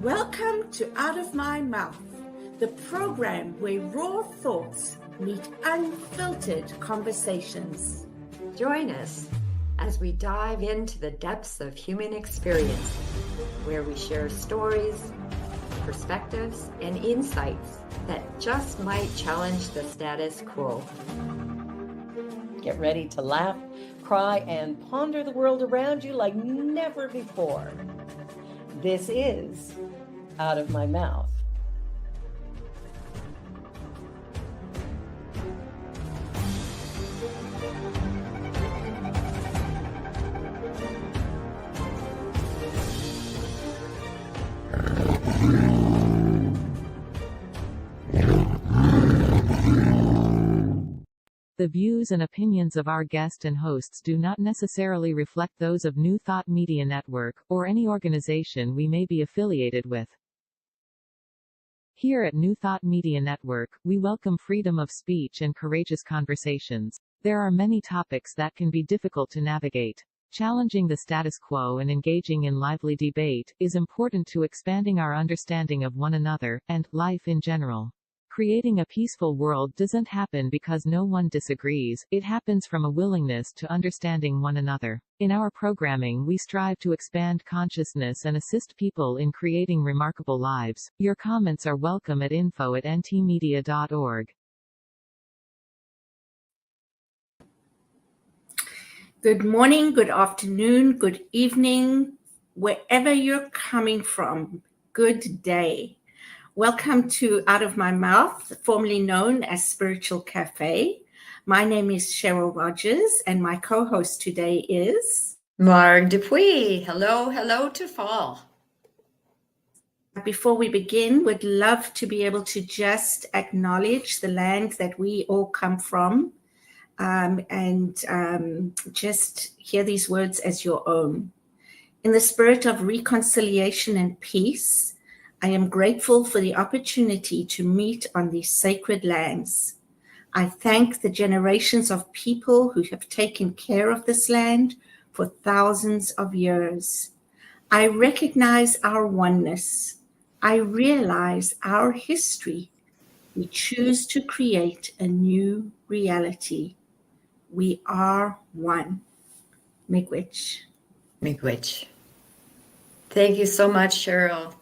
Welcome to Out of My Mouth, the program where raw thoughts meet unfiltered conversations. Join us as we dive into the depths of human experience, where we share stories, perspectives, and insights that just might challenge the status quo. Get ready to laugh, cry, and ponder the world around you like never before. This is Out of My Mouth. The views and opinions of our guest and hosts do not necessarily reflect those of New Thought Media Network, or any organization we may be affiliated with. Here at New Thought Media Network, we welcome freedom of speech and courageous conversations. There are many topics that can be difficult to navigate. Challenging the status quo and engaging in lively debate is important to expanding our understanding of one another, and life in general. Creating a peaceful world doesn't happen because no one disagrees, it happens from a willingness to understanding one another. In our programming, we strive to expand consciousness and assist people in creating remarkable lives. Your comments are welcome at info@ntmedia.org. Good morning, good afternoon, good evening, wherever you're coming from. Good day. Welcome to Out of My Mouth, formerly known as Spiritual Cafe. My name is Cheryl Rogers, and my co-host today is Marg Dupuis. Hello to fall. Before we begin, we'd love to be able to just acknowledge the land that we all come from, and just hear these words as your own. In the spirit of reconciliation and peace, I am grateful for the opportunity to meet on these sacred lands. I thank the generations of people who have taken care of this land for thousands of years. I recognize our oneness. I realize our history. We choose to create a new reality. We are one. Miigwech. Miigwech. Thank you so much, Cheryl.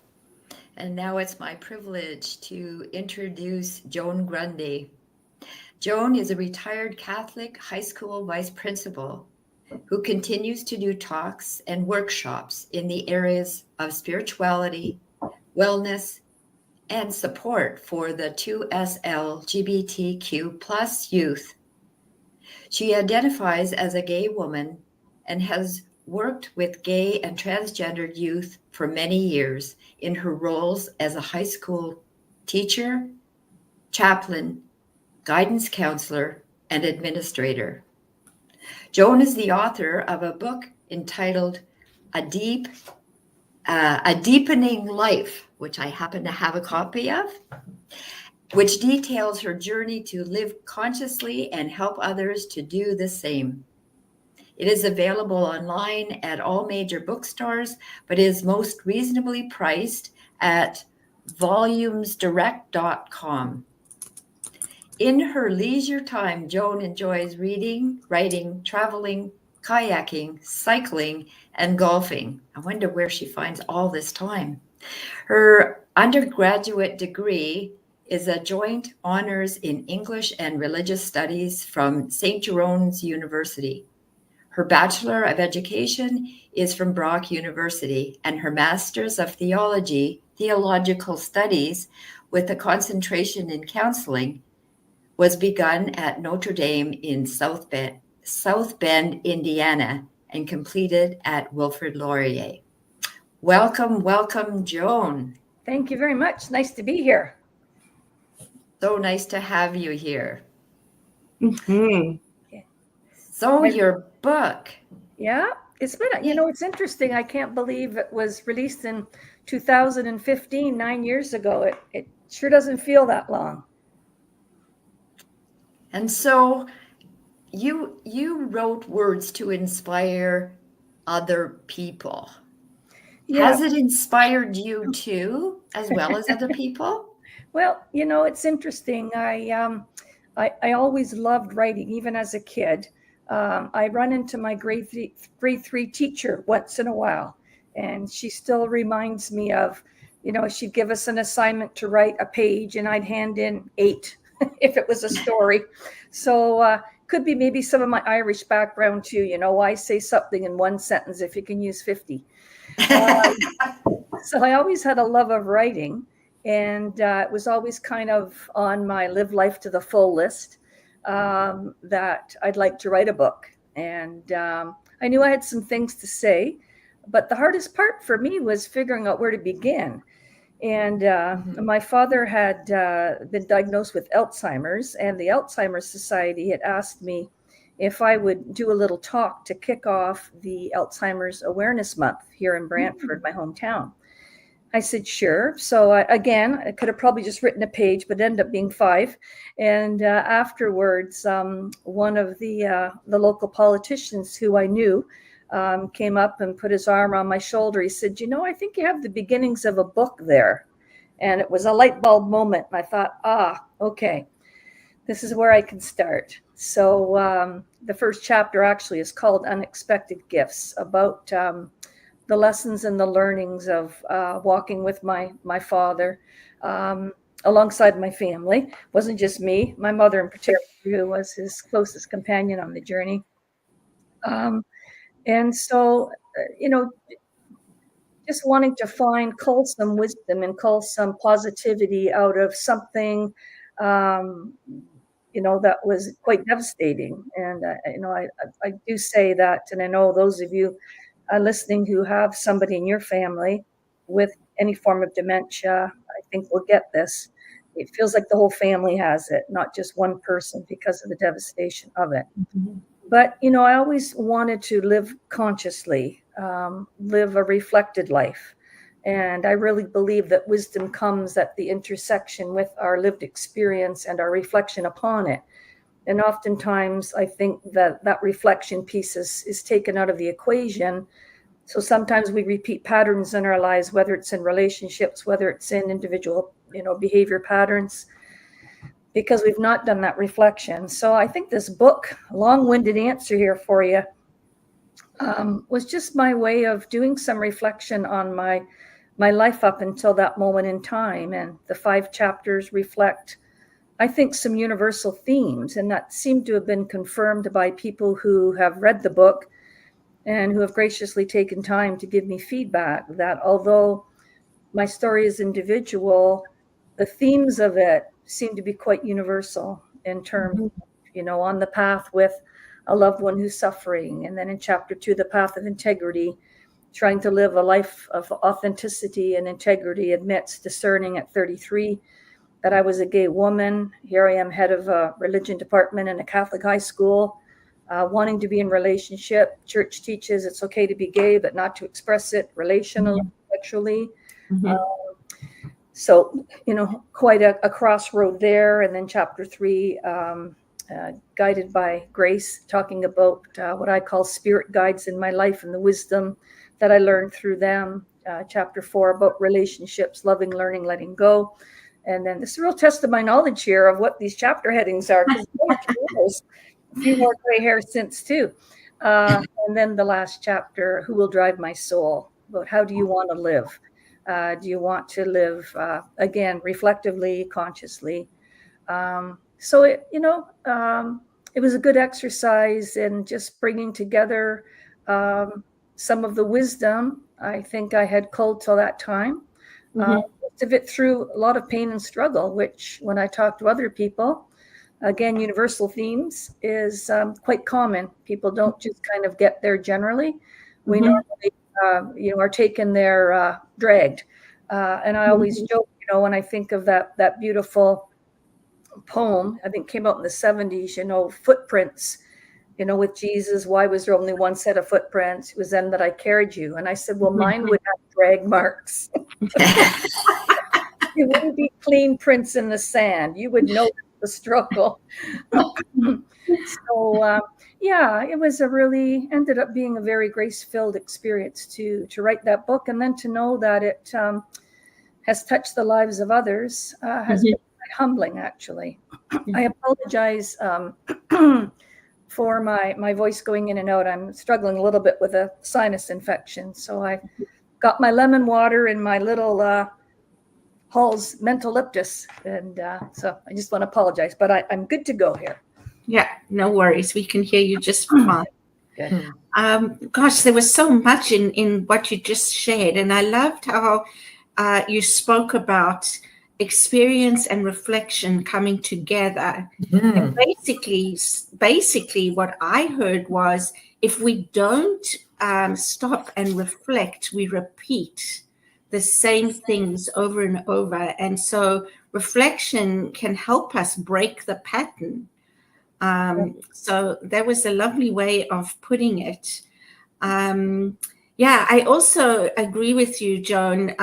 And now it's my privilege to introduce Joan Grundy. Joan is a retired Catholic high school vice principal who continues to do talks and workshops in the areas of spirituality, wellness, and support for the 2SLGBTQ+ youth. She identifies as a gay woman and has worked with gay and transgendered youth for many years in her roles as a high school teacher, chaplain, guidance counselor, and administrator. Joan is the author of a book entitled A Deepening Life, which I happen to have a copy of, which details her journey to live consciously and help others to do the same. It is available online at all major bookstores, but is most reasonably priced at volumesdirect.com. In her leisure time, Joan enjoys reading, writing, traveling, kayaking, cycling, and golfing. I wonder where she finds all this time. Her undergraduate degree is a joint honors in English and Religious Studies from St Jerome's University. Her Bachelor of Education is from Brock University, and her Master's of Theological Studies with a concentration in counselling was begun at Notre Dame in Southbend, Indiana, and completed at Wilfred Laurier. Welcome, Joan. Thank you very much. Nice to be here. So nice to have you here. Mm-hmm. So your book. Yeah, it's been, it's interesting. I can't believe it was released in 2015, 9 years ago. It sure doesn't feel that long. And so you wrote words to inspire other people. Has it inspired you too, as well as other people? Well, it's interesting. I always loved writing, even as a kid. I run into my grade three teacher once in a while, and she still reminds me of, she'd give us an assignment to write a page, and I'd hand in 8 if it was a story. So could be maybe some of my Irish background too. Why say something in one sentence if you can use 50? So I always had a love of writing, and it was always kind of on my live life to the full list, that I'd like to write a book. And I knew I had some things to say, but the hardest part for me was figuring out where to begin. And my father had been diagnosed with Alzheimer's, and the Alzheimer's Society had asked me if I would do a little talk to kick off the Alzheimer's Awareness Month here in Brantford, my hometown. I said, sure. So I could have probably just written a page, but it ended up being 5. And afterwards, one of the local politicians who I knew came up and put his arm on my shoulder. He said, I think you have the beginnings of a book there. And it was a light bulb moment. And I thought, okay, this is where I can start. So the first chapter actually is called Unexpected Gifts, about the lessons and the learnings of walking with my father alongside my family. It wasn't just me, my mother in particular, who was his closest companion on the journey. And so, just wanting to cull some wisdom and cull some positivity out of something, that was quite devastating. And, I do say that, and I know those of you listening who have somebody in your family with any form of dementia, I think will get this. It feels like the whole family has it, not just one person, because of the devastation of it. Mm-hmm. But, I always wanted to live consciously, live a reflected life. And I really believe that wisdom comes at the intersection with our lived experience and our reflection upon it. And oftentimes I think that reflection piece is taken out of the equation. So sometimes we repeat patterns in our lives, whether it's in relationships, whether it's in individual, behavior patterns, because we've not done that reflection. So I think this book, long-winded answer here for you, was just my way of doing some reflection on my life up until that moment in time. And the 5 chapters reflect, I think, some universal themes, and that seem to have been confirmed by people who have read the book and who have graciously taken time to give me feedback, that although my story is individual, the themes of it seem to be quite universal in terms of, on the path with a loved one who's suffering. And then in chapter 2, the path of integrity, trying to live a life of authenticity and integrity amidst discerning at 33 that I was a gay woman. Here I am, head of a religion department in a Catholic high school, wanting to be in relationship. Church teaches it's okay to be gay, but not to express it relationally, sexually. Mm-hmm. So, quite a crossroad there. And then chapter 3, guided by grace, talking about what I call spirit guides in my life and the wisdom that I learned through them. Chapter 4 about relationships, loving, learning, letting go. And then this is a real test of my knowledge here of what these chapter headings are, because a few more gray hairs since too. And then the last chapter, Who Will Drive My Soul? About how do you want to live? Do you want to live, again, reflectively, consciously? So it was a good exercise in just bringing together some of the wisdom I think I had culled till that time. Most of it through a lot of pain and struggle, which when I talk to other people, again, universal themes is quite common. People don't just kind of get there generally. We normally, are taken there dragged. And I always joke, when I think of that beautiful poem, I think came out in the 70s, footprints, with Jesus, why was there only one set of footprints? It was then that I carried you. And I said, well, mine would have drag marks. It wouldn't be clean prints in the sand. You would know the struggle. So, yeah, it was ended up being a very grace-filled experience to write that book, and then to know that it has touched the lives of others has been quite humbling, actually. I apologize for my voice going in and out. I'm struggling a little bit with a sinus infection, so I got my lemon water and my little Hall's Mentoliptus, and so I just want to apologize, but I'm good to go here. Yeah, no worries. We can hear you just fine. Good. Gosh, there was so much in what you just shared, and I loved how you spoke about experience and reflection coming together. And basically, what I heard was, if we don't stop and reflect, we repeat the same things over and over. And so reflection can help us break the pattern. So that was a lovely way of putting it. Yeah, I also agree with you, Joan.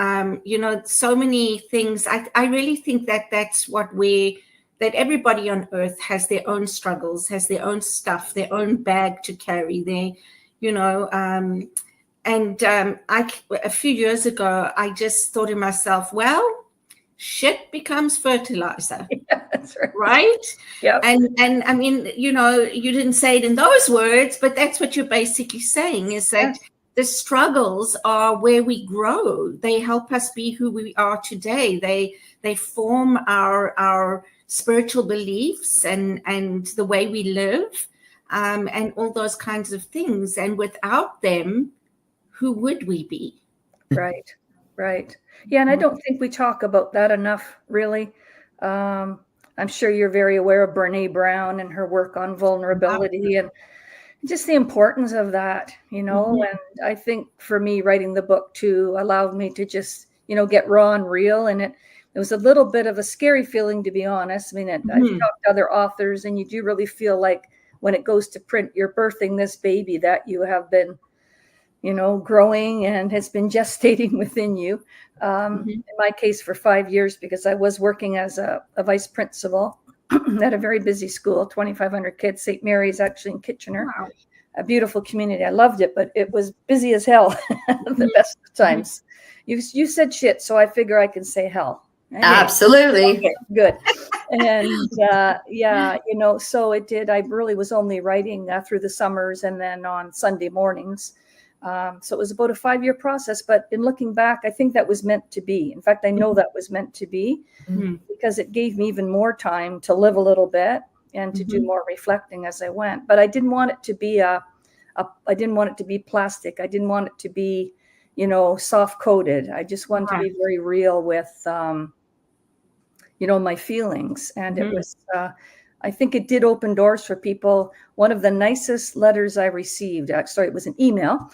So many things. I really think that that's that everybody on earth has their own struggles, has their own stuff, their own bag to carry. A few years ago, I just thought to myself, well, shit becomes fertilizer. Yeah, that's right. Right? Yeah. And I mean, you didn't say it in those words, but that's what you're basically saying, is that the struggles are where we grow. They help us be who we are today. They form our spiritual beliefs and the way we live, and all those kinds of things. And without them, who would we be? Right. Yeah, and I don't think we talk about that enough, really. I'm sure you're very aware of Brene Brown and her work on vulnerability and just the importance of that, And I think for me, writing the book too allowed me to just, get raw and real. And it was a little bit of a scary feeling, to be honest. I mean, I've talked to other authors, and you do really feel like when it goes to print, you're birthing this baby that you have been, growing and has been gestating within you. In my case, for 5 years, because I was working as a vice principal at a very busy school, 2,500 kids, St. Mary's, actually in Kitchener. Wow. A beautiful community. I loved it, but it was busy as hell the best of times. You said shit, so I figure I can say hell. Right? Absolutely. Okay, good. And so it did. I really was only writing through the summers and then on Sunday mornings. So it was about a 5-year process, but in looking back, I think that was meant to be. In fact, I know that was meant to be because it gave me even more time to live a little bit and to do more reflecting as I went. But I didn't want it to be I didn't want it to be plastic. I didn't want it to be, soft coded. I just wanted to be very real with, my feelings. And it was, I think it did open doors for people. One of the nicest letters I received, it was an email.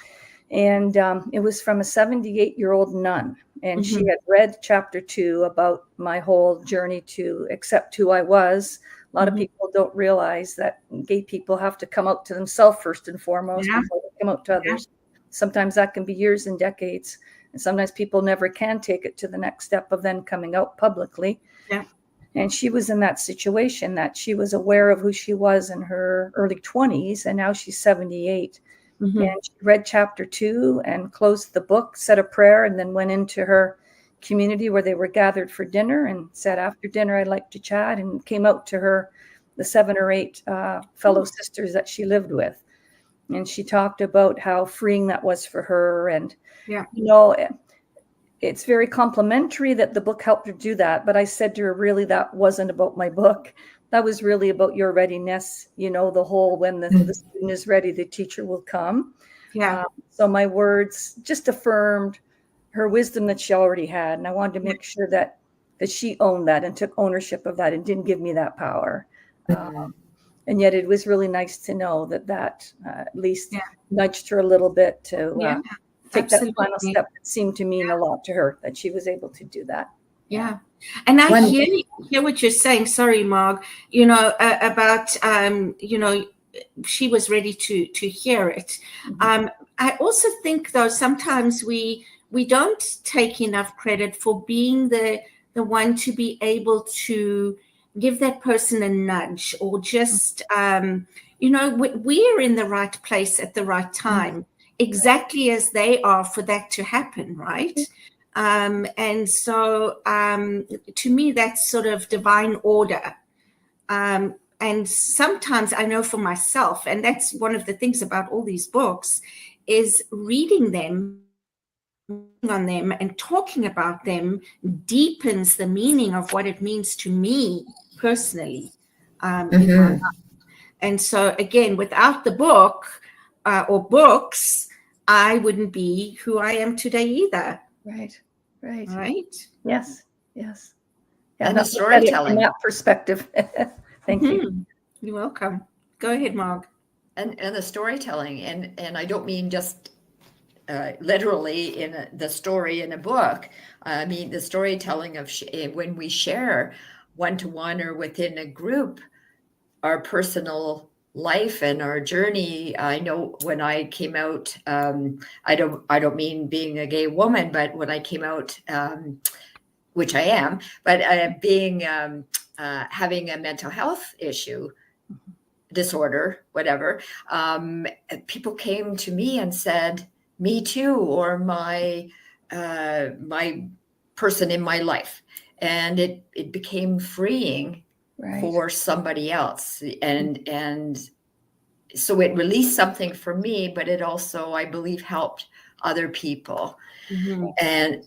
And it was from a 78-year-old nun. And she had read chapter 2 about my whole journey to accept who I was. A lot of people don't realize that gay people have to come out to themselves first and foremost before they come out to others. Sometimes that can be years and decades. And sometimes people never can take it to the next step of then coming out publicly. Yeah. And she was in that situation that she was aware of who she was in her early 20s, and now she's 78. And she read chapter 2 and closed the book, said a prayer, and then went into her community where they were gathered for dinner and said, after dinner, I'd like to chat, and came out to the 7 or 8 fellow sisters that she lived with. And she talked about how freeing that was for her. And, it's very complimentary that the book helped her do that. But I said to her, really, that wasn't about my book. That was really about your readiness, the whole, when the student is ready, the teacher will come. Yeah. So my words just affirmed her wisdom that she already had. And I wanted to make sure that she owned that and took ownership of that and didn't give me that power. And yet it was really nice to know that at least nudged her a little bit to take that final step that seemed to mean a lot to her, that she was able to do that. Yeah. And I hear what you're saying. Sorry, Marg, about, she was ready to hear it. I also think, though, sometimes we don't take enough credit for being the one to be able to give that person a nudge, or just, you know, we're in the right place at the right time, exactly as they are for that to happen, right? And so to me, that's sort of divine order. And sometimes I know for myself, and that's one of the things about all these books, is reading them on them and talking about them deepens the meaning of what it means to me personally in my life. And so again, without the book or books, I wouldn't be who I am today either. Right. Yes. And not the storytelling. from that perspective. Thank you. You're welcome. Go ahead, Marg. And the storytelling, and I don't mean just literally in the story in a book. I mean the storytelling of when we share one-to-one or within a group our personal life and our journey. I know when I came out, I don't mean being a gay woman, but when I came out, which I am, but being having a mental health issue, disorder, whatever, people came to me and said, "Me too," or my person in my life, and it became freeing for somebody else, and so it released something for me, but it also, I believe, helped other people. And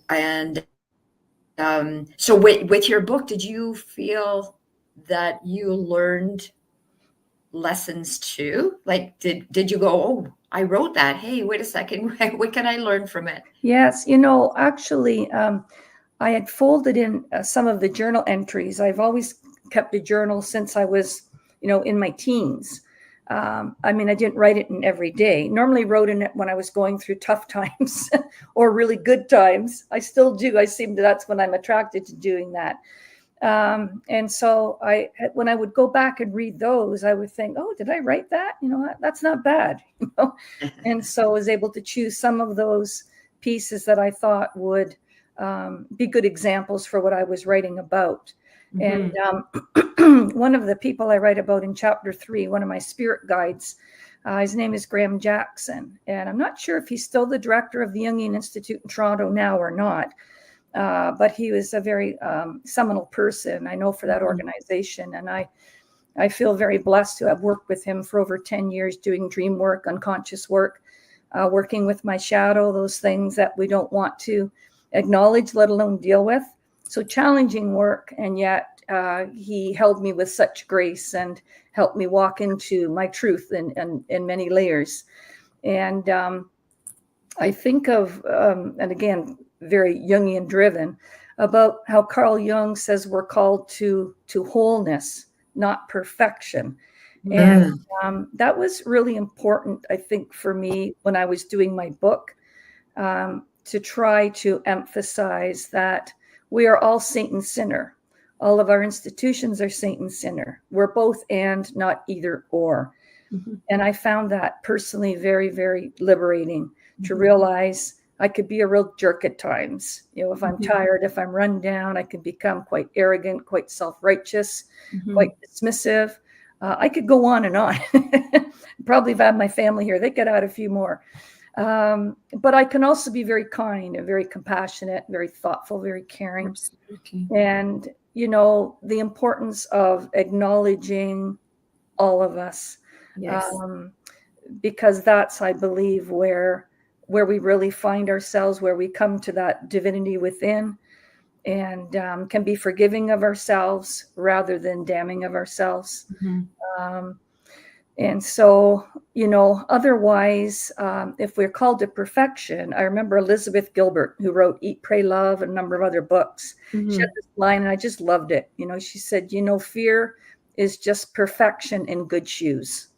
so with your book, did you feel that you learned lessons too? Like, did you go, "Oh, I wrote that. Hey, wait a second. What can I learn from it?" Yes, actually, I had folded in some of the journal entries. I've always kept a journal since I was, in my teens. I mean, I didn't write it in every day. Normally wrote in it when I was going through tough times or really good times. I still do. That's when I'm attracted to doing that. And so when I would go back and read those, I would think, "Oh, did I write that? That's not bad." And so I was able to choose some of those pieces that I thought would be good examples for what I was writing about. And one of the people I write about in chapter 3, one of my spirit guides, his name is Graham Jackson. And I'm not sure if he's still the director of the Jungian Institute in Toronto now or not. But he was a very seminal person, I know, for that organization. And I feel very blessed to have worked with him for over 10 years doing dream work, unconscious work, working with my shadow, those things that we don't want to acknowledge, let alone deal with. So challenging work. And yet he held me with such grace and helped me walk into my truth in many layers. And I think of, and again, very Jungian driven, about how Carl Jung says we're called to wholeness, not perfection. And that was really important, I think, for me when I was doing my book, to try to emphasize that we are all saint and sinner. All of our institutions are saint and sinner. We're both and, not either or. And I found that personally very, very liberating to realize I could be a real jerk at times. If I'm tired, if I'm run down, I can become quite arrogant, quite self-righteous, quite dismissive. I could go on and on. Probably if I had my family here, they could add a few more. But I can also be very kind and very compassionate, very thoughtful, very caring. Absolutely. And, the importance of acknowledging all of us. Yes. Because that's, I believe, where we really find ourselves, where we come to that divinity within, and can be forgiving of ourselves rather than damning of ourselves. And so, otherwise, if we're called to perfection, I remember Elizabeth Gilbert, who wrote Eat, Pray, Love, and a number of other books. She had this line, and I just loved it. She said, fear is just perfection in good shoes.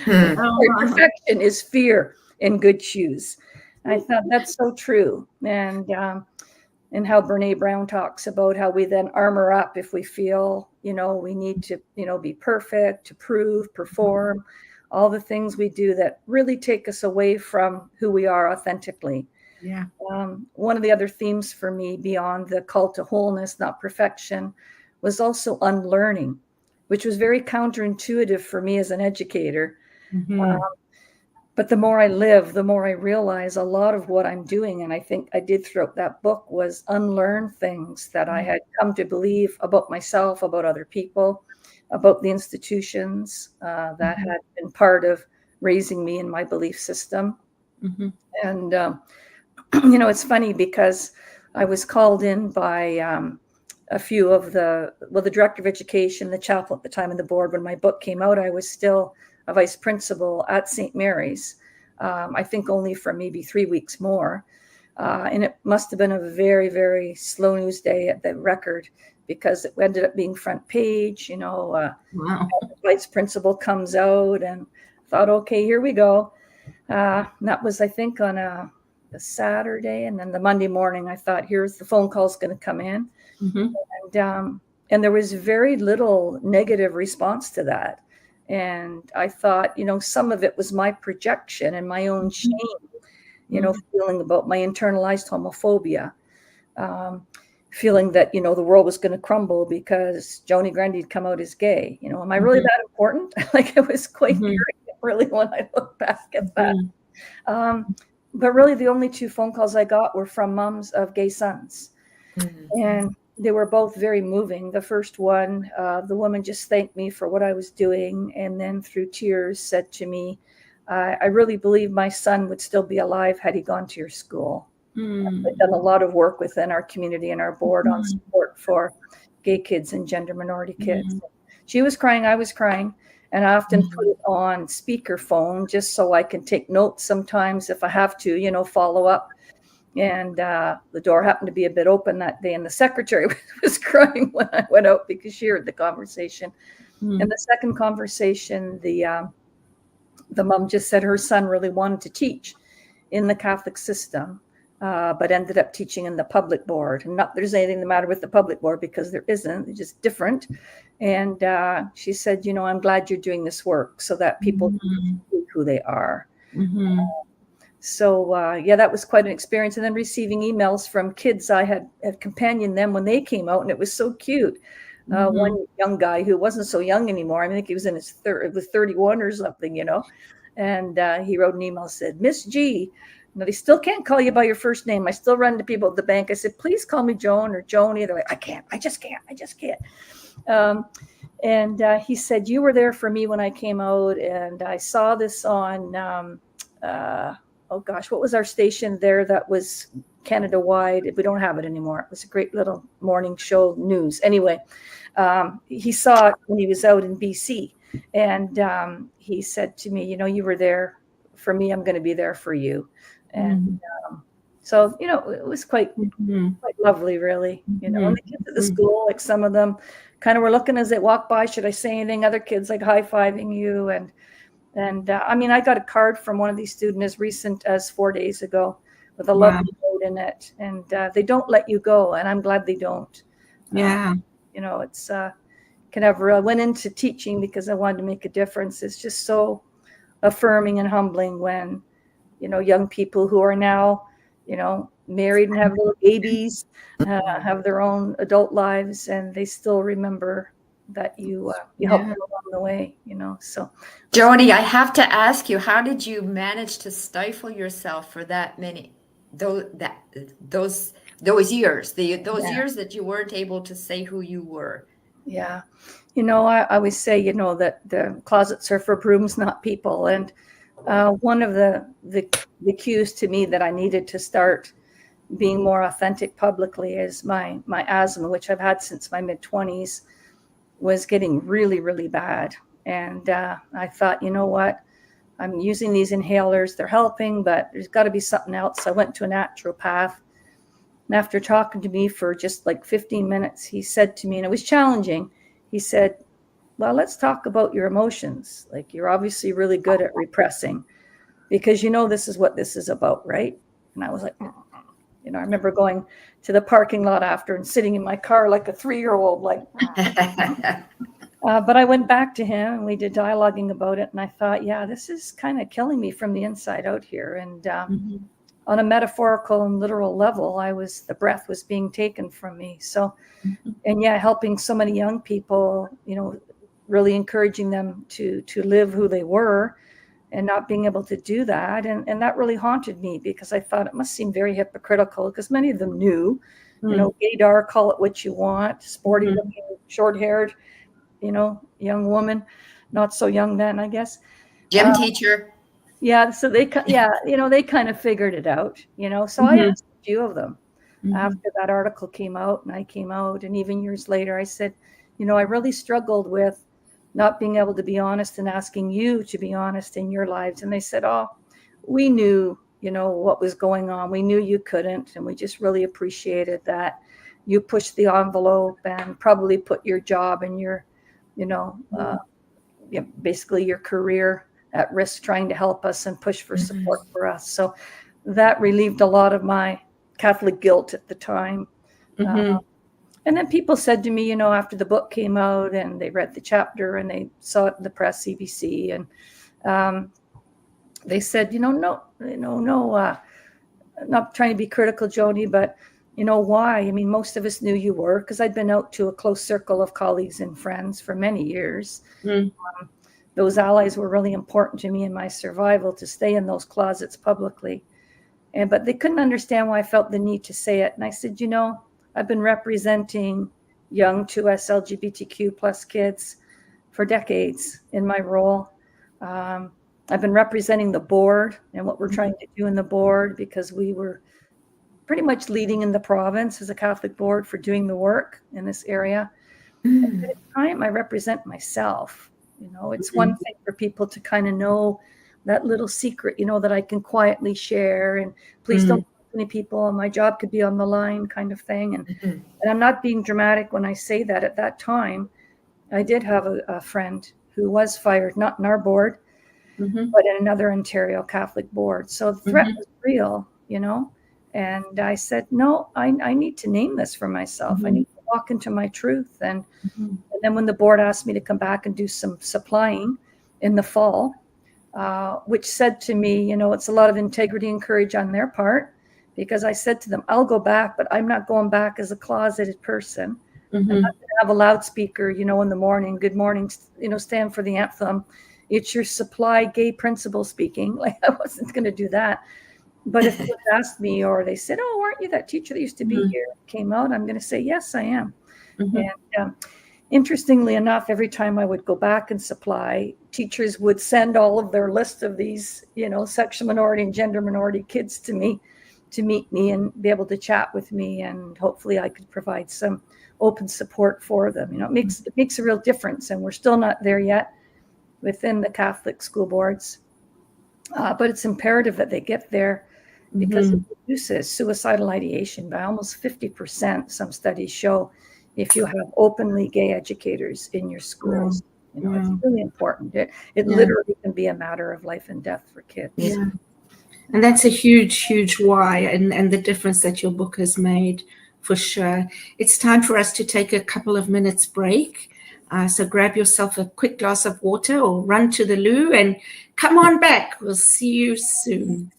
Perfection is fear in good shoes. I thought that's so true. And how Brene Brown talks about how we then armor up if we feel, we need to, be perfect, to prove, perform, all the things we do that really take us away from who we are authentically. Yeah. One of the other themes for me, beyond the call to wholeness, not perfection, was also unlearning. which was very counterintuitive for me as an educator. Mhm. But the more I live, the more I realize a lot of what I'm doing, and I think I did throughout that book, was unlearn things that I had come to believe about myself, about other people, about the institutions that had been part of raising me in my belief system. Mhm. And, it's funny because I was called in by a few of the director of education, the chaplain at the time, and the board. When my book came out, I was still a vice principal at St. Mary's, I think only for maybe 3 weeks more. And it must have been a very, very slow news day at the Record, because it ended up being front page. Wow. The vice principal comes out, and thought, okay, here we go. And that was, I think, on a Saturday. And then the Monday morning, I thought, here's the phone call's going to come in. Mhm. And there was very little negative response to that. And I thought, some of it was my projection and my own shame, feeling about my internalized homophobia, feeling that, the world was going to crumble because Joni Grundy had come out as gay. Am I really that important? Like, it was quite arrogant, really, when I look back at that. But really, the only 2 phone calls I got were from moms of gay sons. And they were both very moving. The first one, the woman just thanked me for what I was doing, and then through tears said to me, I really believe my son would still be alive had he gone to your school. I've done a lot of work within our community and our board on support for gay kids and gender minority kids. She was crying, I was crying, and I often put it on speakerphone just so I can take notes sometimes if I have to, follow up. And the door happened to be a bit open that day, and the secretary was crying when I went out because she heard the conversation. And the second conversation, the mom just said her son really wanted to teach in the Catholic system, but ended up teaching in the public board. And not there's anything the matter with the public board, because there isn't, it's just different. And she said, I'm glad you're doing this work so that people can see who they are. So, that was quite an experience. And then receiving emails from kids I had companioned them when they came out, and it was so cute. One young guy who wasn't so young anymore, I think he was in his 31 or something, and he wrote an email, said, Miss G, they still can't call you by your first name. I still run to people at the bank. I said, please call me Joan or Joni. They're like, I just can't. And he said, you were there for me when I came out, and I saw this on oh gosh, what was our station there that was Canada wide? We don't have it anymore. It was a great little morning show news. Anyway, he saw it when he was out in BC, and he said to me, you were there for me. I'm going to be there for you. And so, it was quite lovely, really. And the kids at the school, like some of them kind of were looking as they walked by, should I say anything? Other kids like high-fiving you. And I got a card from one of these students as recent as 4 days ago with a lovely note in it. And they don't let you go, and I'm glad they don't. It's I went into teaching because I wanted to make a difference. It's just so affirming and humbling when, young people who are now, married and have little babies, have their own adult lives, and they still remember that you helped them along the way, so. Joni, I have to ask you, how did you manage to stifle yourself for that many, those years, years that you weren't able to say who you were? Yeah. I always say, that the closets are for brooms, not people. And one of the cues to me that I needed to start being more authentic publicly is my asthma, which I've had since my mid-20s, was getting really, really bad. And I thought, what? I'm using these inhalers. They're helping, but there's got to be something else. I went to a naturopath. And after talking to me for just like 15 minutes, he said to me, and it was challenging, he said, well, let's talk about your emotions. Like, you're obviously really good at repressing, because this is what this is about, right? And I was like, I remember going to the parking lot after and sitting in my car like a 3-year-old, like, but I went back to him and we did dialoguing about it. And I thought, this is kind of killing me from the inside out here. And on a metaphorical and literal level, the breath was being taken from me. So, and helping so many young people, really encouraging them to live who they were, and not being able to do that. And that really haunted me, because I thought it must seem very hypocritical, because many of them knew, gaydar, call it what you want, sporty looking, short haired, young woman, not so young then, I guess. Gym teacher. Yeah. So they kind of figured it out, so I asked a few of them after that article came out and I came out, and even years later, I said, I really struggled with not being able to be honest and asking you to be honest in your lives. And they said, oh, we knew, what was going on. We knew you couldn't. And we just really appreciated that you pushed the envelope and probably put your job and your, basically your career at risk, trying to help us and push for support for us. So that relieved a lot of my Catholic guilt at the time. And then people said to me, after the book came out and they read the chapter and they saw it in the press, CBC, and they said, no, not trying to be critical, Joni, but why? I mean, most of us knew you were, because I'd been out to a close circle of colleagues and friends for many years. Those allies were really important to me in my survival, to stay in those closets publicly. But they couldn't understand why I felt the need to say it. And I said, I've been representing young 2S LGBTQ plus kids for decades in my role. I've been representing the board and what we're trying to do in the board, because we were pretty much leading in the province as a Catholic board for doing the work in this area. And at the time, I represent myself. It's one thing for people to kind of know that little secret, that I can quietly share, and please don't many people, and my job could be on the line, kind of thing. And I'm not being dramatic when I say that. At that time, I did have a friend who was fired, not in our board, but in another Ontario Catholic board. So the threat was real, and I said, no, I need to name this for myself. I need to walk into my truth. And then when the board asked me to come back and do some supplying in the fall, which said to me, it's a lot of integrity and courage on their part, because I said to them, I'll go back, but I'm not going back as a closeted person. I'm not going to have a loudspeaker, in the morning, good morning, stand for the anthem. It's your supply gay principal speaking. Like, I wasn't going to do that. But if they asked me, or they said, oh, aren't you that teacher that used to be here, came out, I'm going to say, yes, I am. And interestingly enough, every time I would go back and supply, teachers would send all of their list of these, sexual minority and gender minority kids to me, to meet me and be able to chat with me, and hopefully I could provide some open support for them. It makes a real difference, and we're still not there yet within the Catholic school boards, but it's imperative that they get there, because it reduces suicidal ideation by almost 50%. Some studies show, if you have openly gay educators in your schools. It's really important. It literally can be a matter of life and death for kids. Yeah. And that's a huge, huge why, and the difference that your book has made, for sure. It's time for us to take a couple of minutes break. So grab yourself a quick glass of water or run to the loo and come on back. We'll see you soon.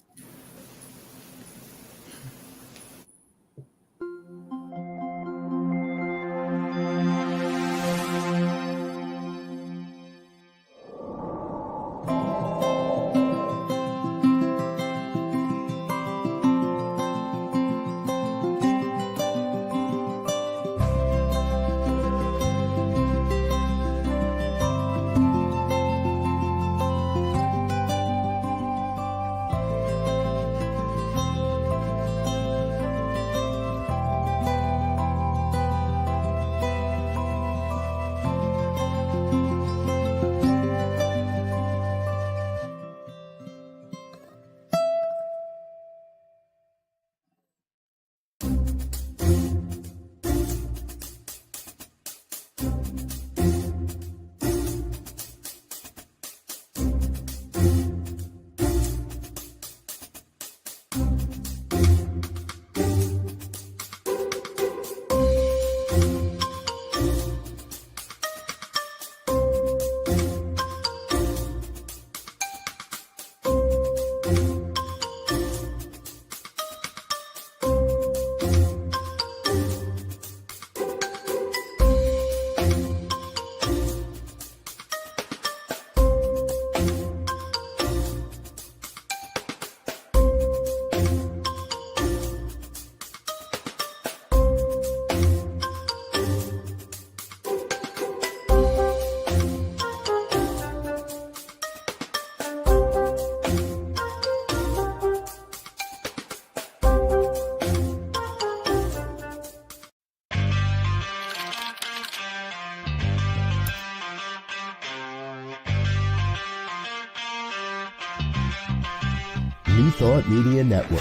Thought Media Network.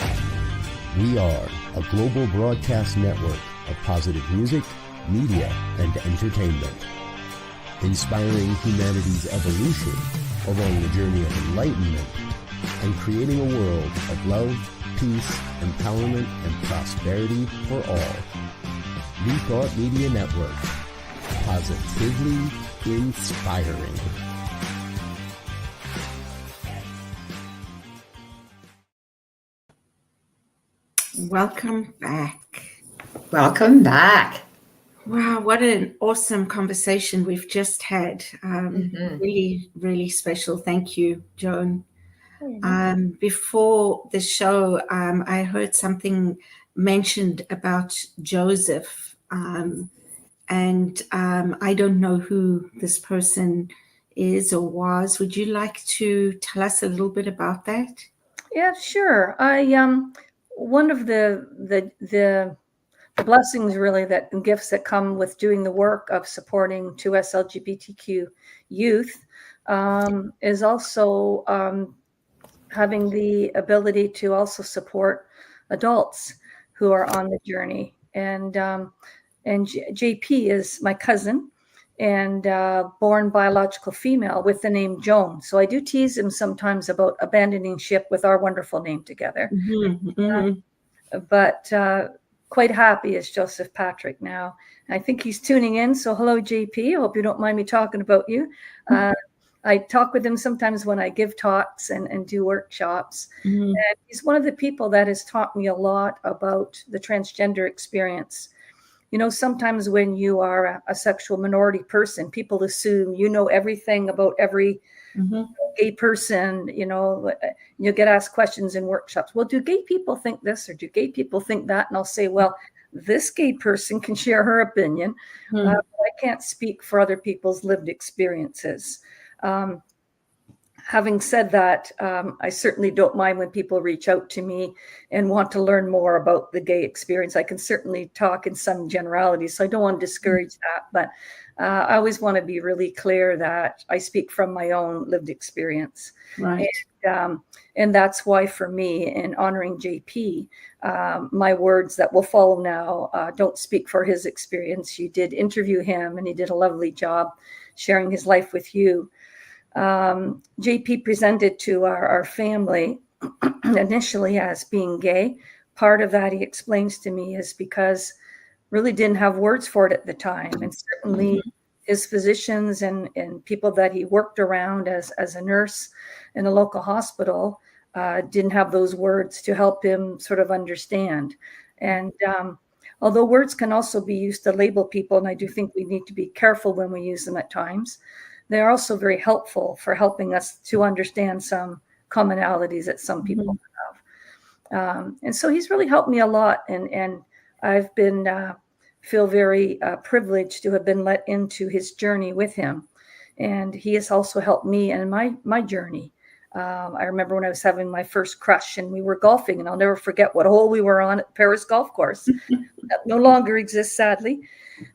We are a global broadcast network of positive music, media, and entertainment, inspiring humanity's evolution along the journey of enlightenment and creating a world of love, peace, empowerment, and prosperity for all. New Thought Media Network. Positively inspiring. Welcome back. Welcome back. Wow, what an awesome conversation we've just had. Really, really special. Thank you, Joan. Before the show, I heard something mentioned about Joseph, and I don't know who this person is or was. Would you like to tell us a little bit about that? Yeah, sure. One of the blessings, really, that and gifts that come with doing the work of supporting 2S LGBTQ youth is also having the ability to also support adults who are on the journey. And JP is my cousin and born biological female with the name Joan. So I do tease him sometimes about abandoning ship with our wonderful name together. But quite happy as Joseph Patrick now. I think he's tuning in. So hello, JP. I hope you don't mind me talking about you. I talk with him sometimes when I give talks and do workshops. And he's one of the people that has taught me a lot about the transgender experience. You know, sometimes when you are a sexual minority person, people assume you know everything about every gay person. You know, you get asked questions in workshops. Well, do gay people think this or do gay people think that? And I'll say, well, this gay person can share her opinion. But I can't speak for other people's lived experiences. Having said that, I certainly don't mind when people reach out to me and want to learn more about the gay experience. I can certainly talk in some generalities, so I don't want to discourage that. But I always want to be really clear that I speak from my own lived experience. Right. And that's why, for me, in honoring JP, my words that will follow now don't speak for his experience. You did interview him, and he did a lovely job sharing his life with you. JP presented to our family initially as being gay. Part of that, he explains to me, is because really didn't have words for it at the time. And certainly his physicians and people that he worked around as a nurse in a local hospital didn't have those words to help him sort of understand. And although words can also be used to label people, and I do think we need to be careful when we use them at times, they're also very helpful for helping us to understand some commonalities that some people have. And so he's really helped me a lot. And I've been feel very privileged to have been let into his journey with him. And he has also helped me in my journey. I remember when I was having my first crush and we were golfing, and I'll never forget what hole we were on at the Paris golf course. That no longer exists, sadly.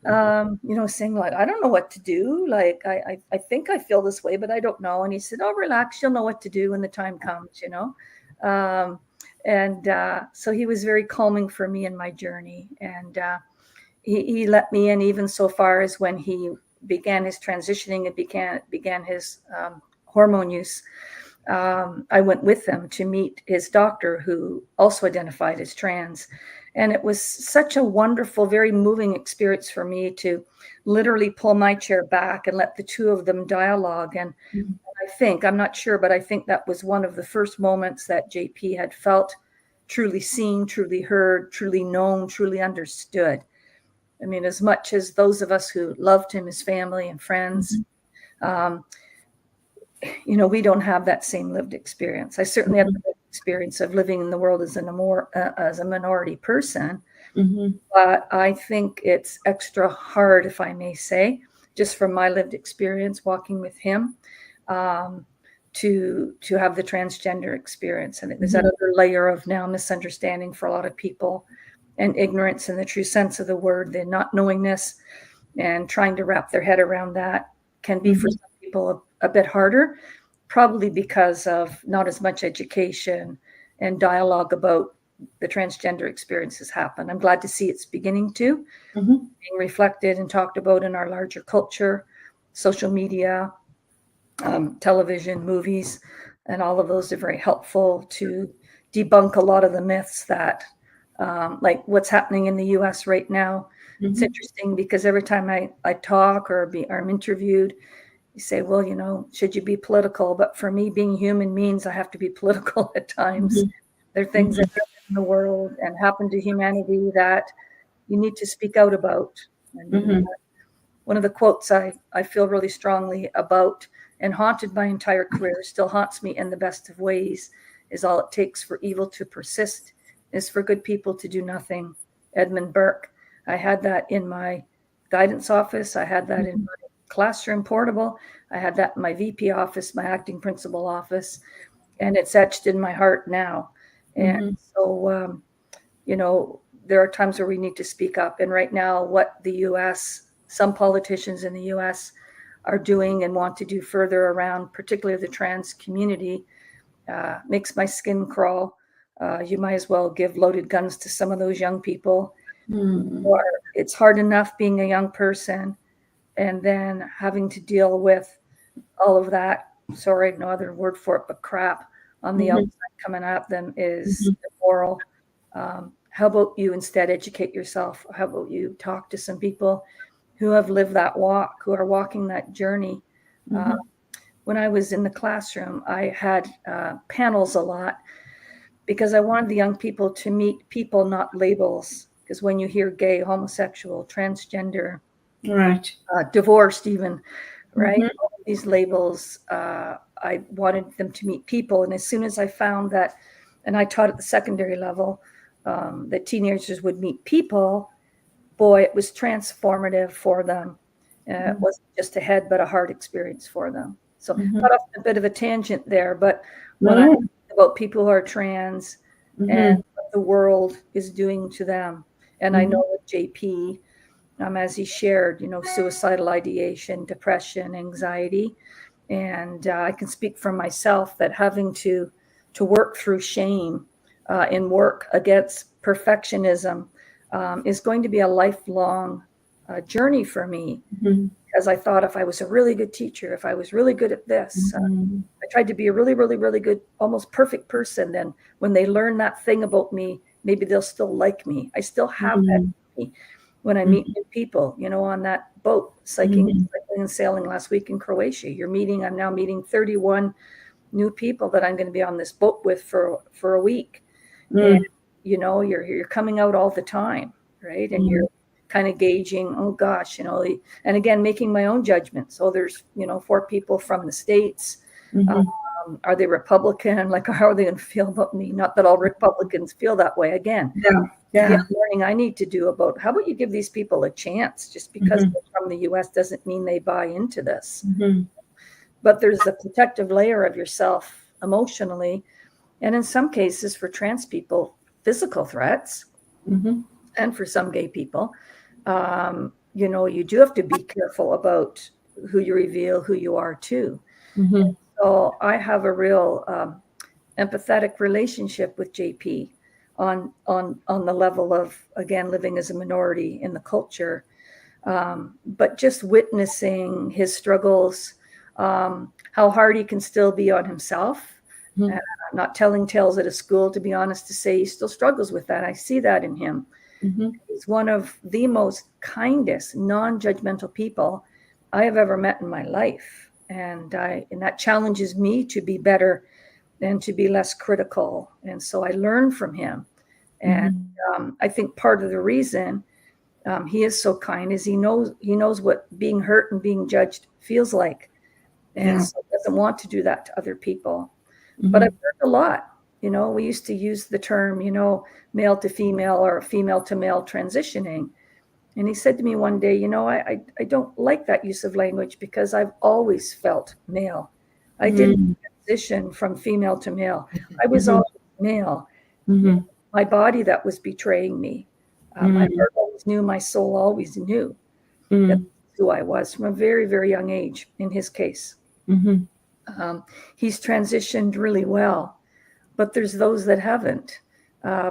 Saying like, I don't know what to do. Like, I think I feel this way, but I don't know. And he said, oh, relax. You'll know what to do when the time comes, you know? So he was very calming for me in my journey. And he let me in even so far as when he began his transitioning and began his hormone use. I went with him to meet his doctor, who also identified as trans. And it was such a wonderful, very moving experience for me to literally pull my chair back and let the two of them dialogue. And I think, I'm not sure, but I think that was one of the first moments that JP had felt truly seen, truly heard, truly known, truly understood. I mean, as much as those of us who loved him, his family and friends, we don't have that same lived experience. I certainly have the experience of living in the world as a minority person, but I think it's extra hard, if I may say, just from my lived experience walking with him, to have the transgender experience. And there's that other layer of now misunderstanding for a lot of people, and ignorance in the true sense of the word, the not knowingness, and trying to wrap their head around that can be for some people a bit harder, probably because of not as much education and dialogue about the transgender experiences happen. I'm glad to see it's beginning to being reflected and talked about in our larger culture, social media, television, movies, and all of those are very helpful to debunk a lot of the myths that, like what's happening in the US right now. It's interesting because every time I talk or I'm interviewed, you say, well, you know, should you be political? But for me, being human means I have to be political at times. There are things that happen in the world and happen to humanity that you need to speak out about. And one of the quotes I feel really strongly about and haunted my entire career, still haunts me in the best of ways, is all it takes for evil to persist is for good people to do nothing. Edmund Burke. I had that in my guidance office. I had that in my classroom portable. I had that in my VP office, my acting principal office, and it's etched in my heart now. And so, you know, there are times where we need to speak up. And right now, what the U.S., some politicians in the U.S. are doing and want to do further around, particularly the trans community, makes my skin crawl. You might as well give loaded guns to some of those young people. Or it's hard enough being a young person and then having to deal with all of that. Sorry, no other word for it, but crap on the outside coming at them is immoral. How about you instead educate yourself? How about you talk to some people who have lived that walk, who are walking that journey? When I was in the classroom, I had panels a lot because I wanted the young people to meet people, not labels. Because when you hear gay, homosexual, transgender, divorced even, right? All of these labels, I wanted them to meet people. And as soon as I found that, and I taught at the secondary level, that teenagers would meet people, boy, it was transformative for them. It wasn't just a head, but a heart experience for them. So got off a bit of a tangent there, but when I think about people who are trans and what the world is doing to them, and I know with JP, as he shared, you know, suicidal ideation, depression, anxiety, and I can speak for myself that having to work through shame and work against perfectionism is going to be a lifelong journey for me. Because I thought if I was a really good teacher, if I was really good at this, I tried to be a really, really, really good, almost perfect person. Then when they learn that thing about me, maybe they'll still like me. I still have that in me when I meet new people, you know, on that boat, cycling and sailing last week in Croatia. I'm now meeting 31 new people that I'm going to be on this boat with for a week. And, you know, you're coming out all the time, right? And you're kind of gauging, oh gosh, you know, and again, making my own judgments. So there's, you know, 4 people from the States. Are they Republican? Like, how are they going to feel about me? Not that all Republicans feel that way. Again, the learning I need to do about how about you give these people a chance? Just because they're from the U.S. doesn't mean they buy into this. But there's a protective layer of yourself emotionally, and in some cases for trans people, physical threats, and for some gay people, you know, you do have to be careful about who you reveal who you are too. So I have a real empathetic relationship with JP on the level of, again, living as a minority in the culture, but just witnessing his struggles, how hard he can still be on himself. Not telling tales at a school, to be honest, to say he still struggles with that. I see that in him. He's one of the most kindest, non-judgmental people I have ever met in my life. And that challenges me to be better and to be less critical. And so I learn from him. And I think part of the reason he is so kind is he knows what being hurt and being judged feels like. And so he doesn't want to do that to other people. But I've learned a lot. You know, we used to use the term, you know, male to female or female to male transitioning. And he said to me one day, you know, I don't like that use of language because I've always felt male. I didn't transition from female to male. I was always male. My body that was betraying me. My heart always knew, my soul always knew that's who I was from a very, very young age in his case. He's transitioned really well. but there's those that haven't,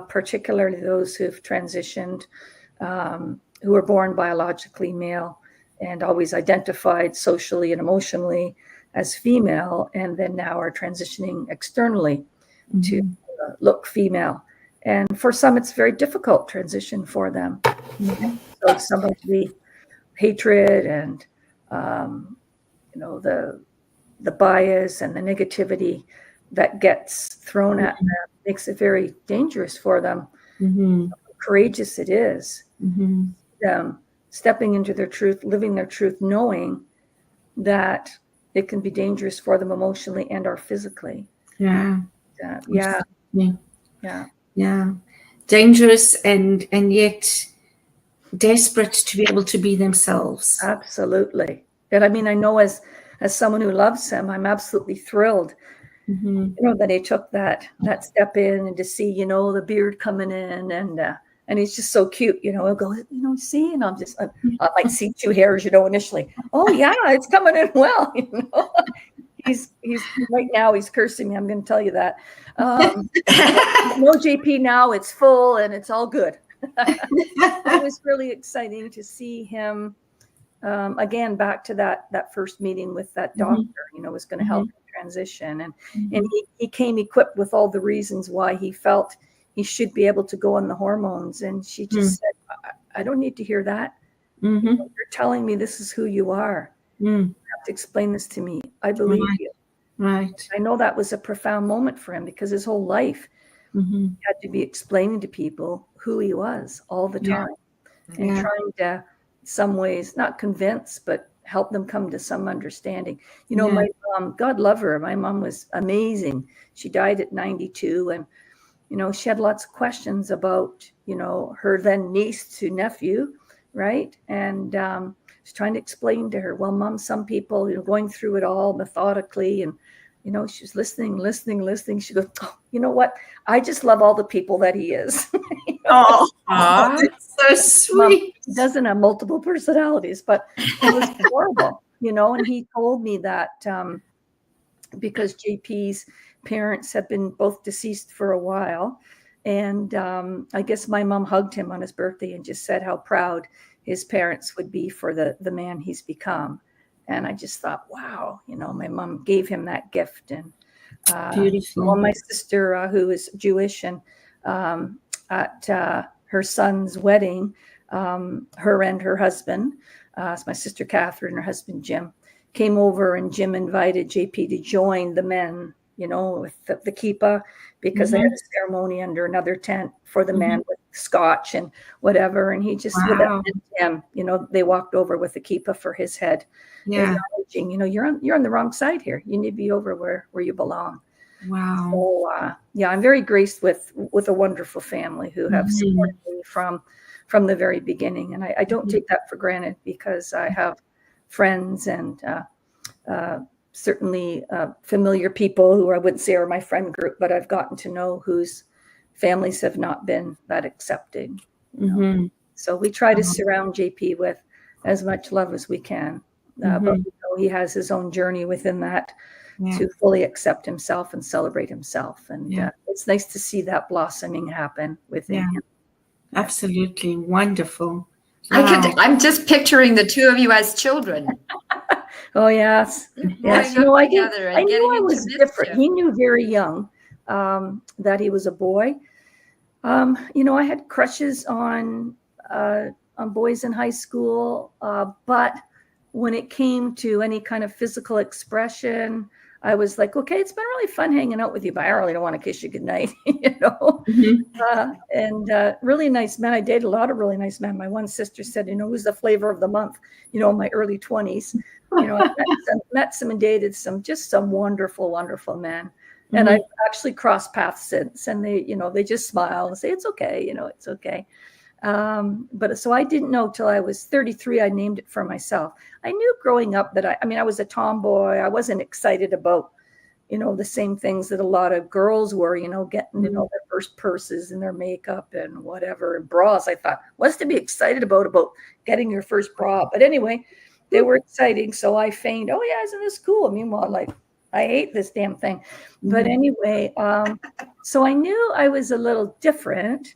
particularly those who've transitioned, who were born biologically male and always identified socially and emotionally as female, and then now are transitioning externally to look female. And for some, it's very difficult transition for them. So some of the hatred and the bias and the negativity that gets thrown at them makes it very dangerous for them. How courageous it is. Them stepping into their truth, living their truth, knowing that it can be dangerous for them emotionally and or physically. Yeah. Dangerous and yet desperate to be able to be themselves. Absolutely. And I mean, I know as someone who loves him, I'm absolutely thrilled, that he took that step in, and to see, the beard coming in, and he's just so cute, he'll go, see, and I might see 2 hairs, initially. Oh yeah, it's coming in well, He's right now, he's cursing me. I'm going to tell you that. No JP now, it's full and it's all good. It was really exciting to see him, again, back to that first meeting with that doctor, was going to help him transition. And he came equipped with all the reasons why he felt he should be able to go on the hormones. And she just said, I don't need to hear that. You're telling me this is who you are. You have to explain this to me. I believe you. Right. I know that was a profound moment for him, because his whole life he had to be explaining to people who he was all the time, and trying to, in some ways, not convince, but help them come to some understanding. My mom, God love her, my mom was amazing. She died at 92, and she had lots of questions about her then niece to nephew, right? And she's trying to explain to her, well, Mom, some people, going through it all methodically, and she's listening. She goes, oh, you know what? I just love all the people that he is. Oh, that's so sweet. He doesn't have multiple personalities, but it was horrible, and he told me that because JP's parents have been both deceased for a while. And I guess my mom hugged him on his birthday and just said how proud his parents would be for the man he's become. And I just thought, wow, my mom gave him that gift. And beautiful. Well, my sister, who is Jewish, and at her son's wedding, her and her husband, it's my sister Catherine, her husband Jim, came over, and Jim invited JP to join the men, with the kippah, because they had a ceremony under another tent for the men with scotch and whatever. And he just, without him, they walked over with the kippah for his head. Acknowledging, you're on the wrong side here. You need to be over where you belong. Wow. So, I'm very graced with a wonderful family who have supported me from the very beginning. And I don't take that for granted, because I have friends and certainly familiar people who I wouldn't say are my friend group, but I've gotten to know whose families have not been that accepting. So we try to surround JP with as much love as we can. But we know he has his own journey within that to fully accept himself and celebrate himself. And it's nice to see that blossoming happen within him. Absolutely wonderful. Wow. I'm just picturing the 2 of you as children. Oh, yes. Yes. I knew I was different. He knew very young that he was a boy. I had crushes on boys in high school, but when it came to any kind of physical expression, I was like, okay, it's been really fun hanging out with you, but I really don't want to kiss you goodnight, and really nice men. I dated a lot of really nice men. My one sister said, who's the flavor of the month, in my early 20s, I met some and dated some wonderful, wonderful men. And I've actually crossed paths since, and they just smile and say, it's okay, it's okay. But so I didn't know till I was 33, I named it for myself. I knew growing up that I was a tomboy. I wasn't excited about, the same things that a lot of girls were, getting, their first purses and their makeup and whatever, and bras. I thought, what's to be excited about getting your first bra? But anyway, they were exciting. So I feigned, oh yeah, isn't this cool? Meanwhile, like, I hate this damn thing. But anyway, so I knew I was a little different.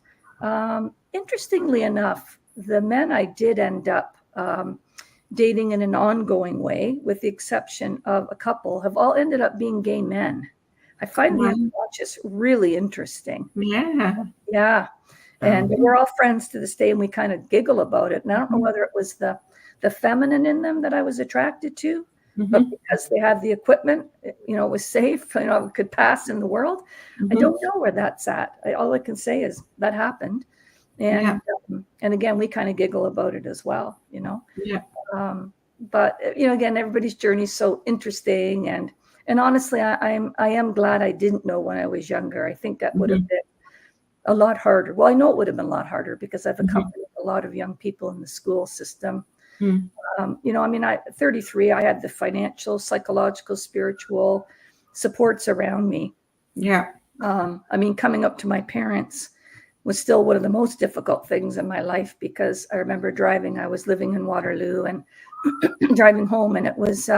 Interestingly enough, the men I did end up dating in an ongoing way, with the exception of a couple, have all ended up being gay men. I find the unconscious really interesting. Yeah. Yeah. And we're all friends to this day, and we kind of giggle about it. And I don't know whether it was the feminine in them that I was attracted to, but because they have the equipment, you know, it was safe, you know, it could pass in the world. I don't know where that's at. All I can say is that happened. And and again, we kind of giggle about it as well, you know. Yeah. But you know, again, everybody's journey is so interesting, and honestly, I am glad I didn't know when I was younger. I think that would have been a lot harder. Well, I know it would have been a lot harder because I've accompanied a lot of young people in the school system. You know, I mean, at 33, I had the financial, psychological, spiritual supports around me. Yeah. I mean, coming up to my parents was still one of the most difficult things in my life, because I remember driving. I was living in Waterloo and driving home, and it was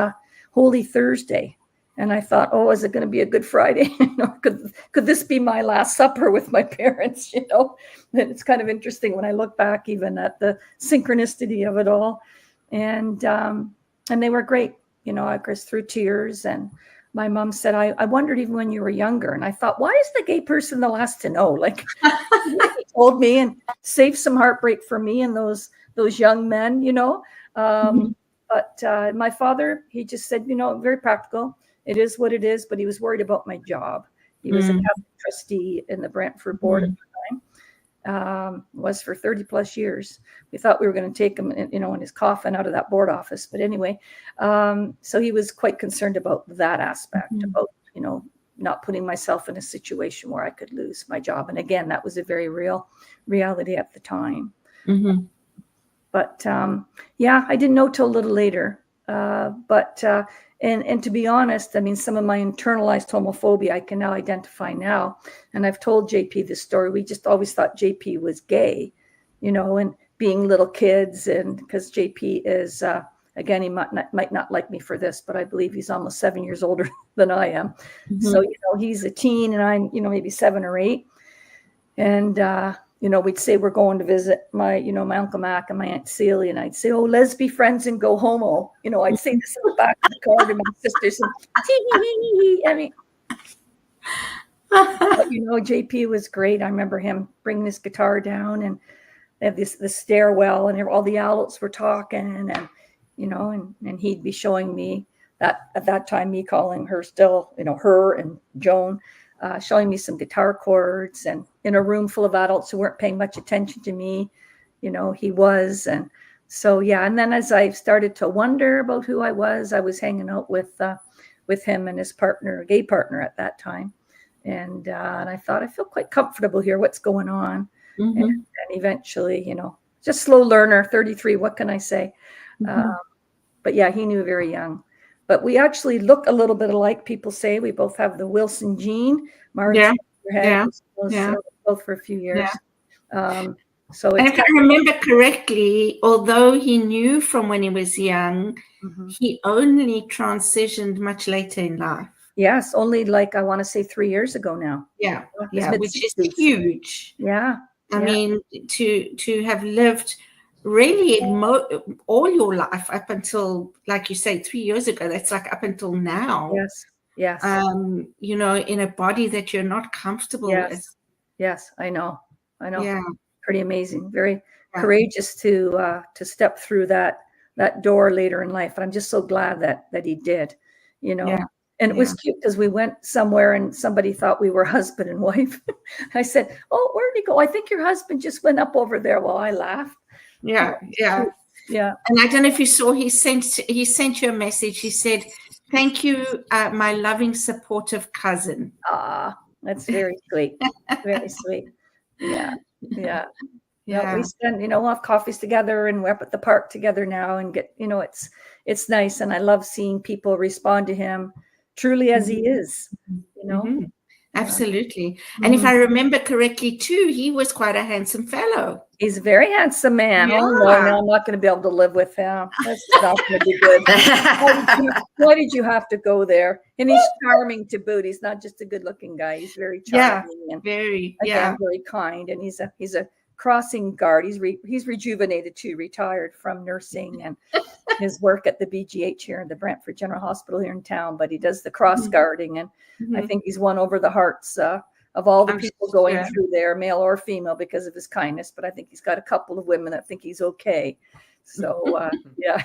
Holy Thursday. And I thought, oh, is it going to be a Good Friday? You know, could this be my last supper with my parents? You know, and it's kind of interesting when I look back even at the synchronicity of it all. And they were great. You know, I was through tears, and my mom said, I wondered even when you were younger. And I thought, why is the gay person the last to know? Like, he told me and saved some heartbreak for me and those young men, you know. But my father, he just said, you know, very practical. It is what it is, but he was worried about my job. He was a Catholic trustee in the Brantford board at the time, was for 30 plus years. We thought we were going to take him, you know, in his coffin out of that board office. But anyway, so he was quite concerned about that aspect, about, you know, not putting myself in a situation where I could lose my job. And again, that was a very real reality at the time. But yeah, I didn't know till a little later. And to be honest, I mean, some of my internalized homophobia, I can now identify now. And I've told JP this story. We just always thought JP was gay, you know, and being little kids. And because JP is, again, he might not like me for this, but I believe he's almost 7 years older than I am. So, you know, he's a teen and I'm, you know, maybe 7 or 8. And, you know, we'd say we're going to visit my Uncle Mac and my Aunt Celia, and I'd say, oh, let's be friends and go homo. You know, I'd say this in the back of the car to my sisters. And, I mean, but, you know, JP was great. I remember him bringing his guitar down, and they had the stairwell, and all the adults were talking, and, you know, and he'd be showing me that at that time, me calling her still, you know, her and Joan, showing me some guitar chords, and in a room full of adults who weren't paying much attention to me, you know, he was. And so, yeah. And then as I started to wonder about who I was hanging out with him and his partner, a gay partner at that time. And I thought, I feel quite comfortable here. What's going on? And eventually, you know, just slow learner, 33. What can I say? But yeah, he knew very young. But we actually look a little bit alike. People say we both have the Wilson gene. Margaret, both for a few years. So it's, and if I remember correctly, although he knew from when he was young, he only transitioned much later in life. Yes, only like I want to say 3 years ago now. Yeah, which is huge. Yeah, I mean, to have lived really all your life up until, like you say, 3 years ago. That's like up until now. Yes. You know, in a body that you're not comfortable with. Yes, I know. Yeah. Pretty amazing. Very courageous to step through that door later in life. And I'm just so glad that he did, you know. Yeah. And it was cute because we went somewhere and somebody thought we were husband and wife. I said, oh, where did he go? I think your husband just went up over there. Well, I laughed. Yeah. And I don't know if you saw, he sent you a message. He said, thank you, my loving, supportive cousin. That's very sweet. Very sweet. Yeah. We spend, you know, we'll have coffees together, and we're up at the park together now, and get, you know, it's nice. And I love seeing people respond to him truly as he is, you know. Absolutely. And if I remember correctly too, he was quite a handsome fellow. He's a very handsome man. Yeah. Oh no, I'm not going to be able to live with him. That's not going to be good. Why did you have to go there? And he's charming to boot. He's not just a good-looking guy. He's very charming and very, very kind. And he's a crossing guard. He's rejuvenated too, retired from nursing and his work at the BGH here in the Brantford General Hospital here in town. But he does the cross guarding, and I think he's won over the hearts of all the people going through there, male or female, because of his kindness. But I think he's got a couple of women that think he's okay. So yeah.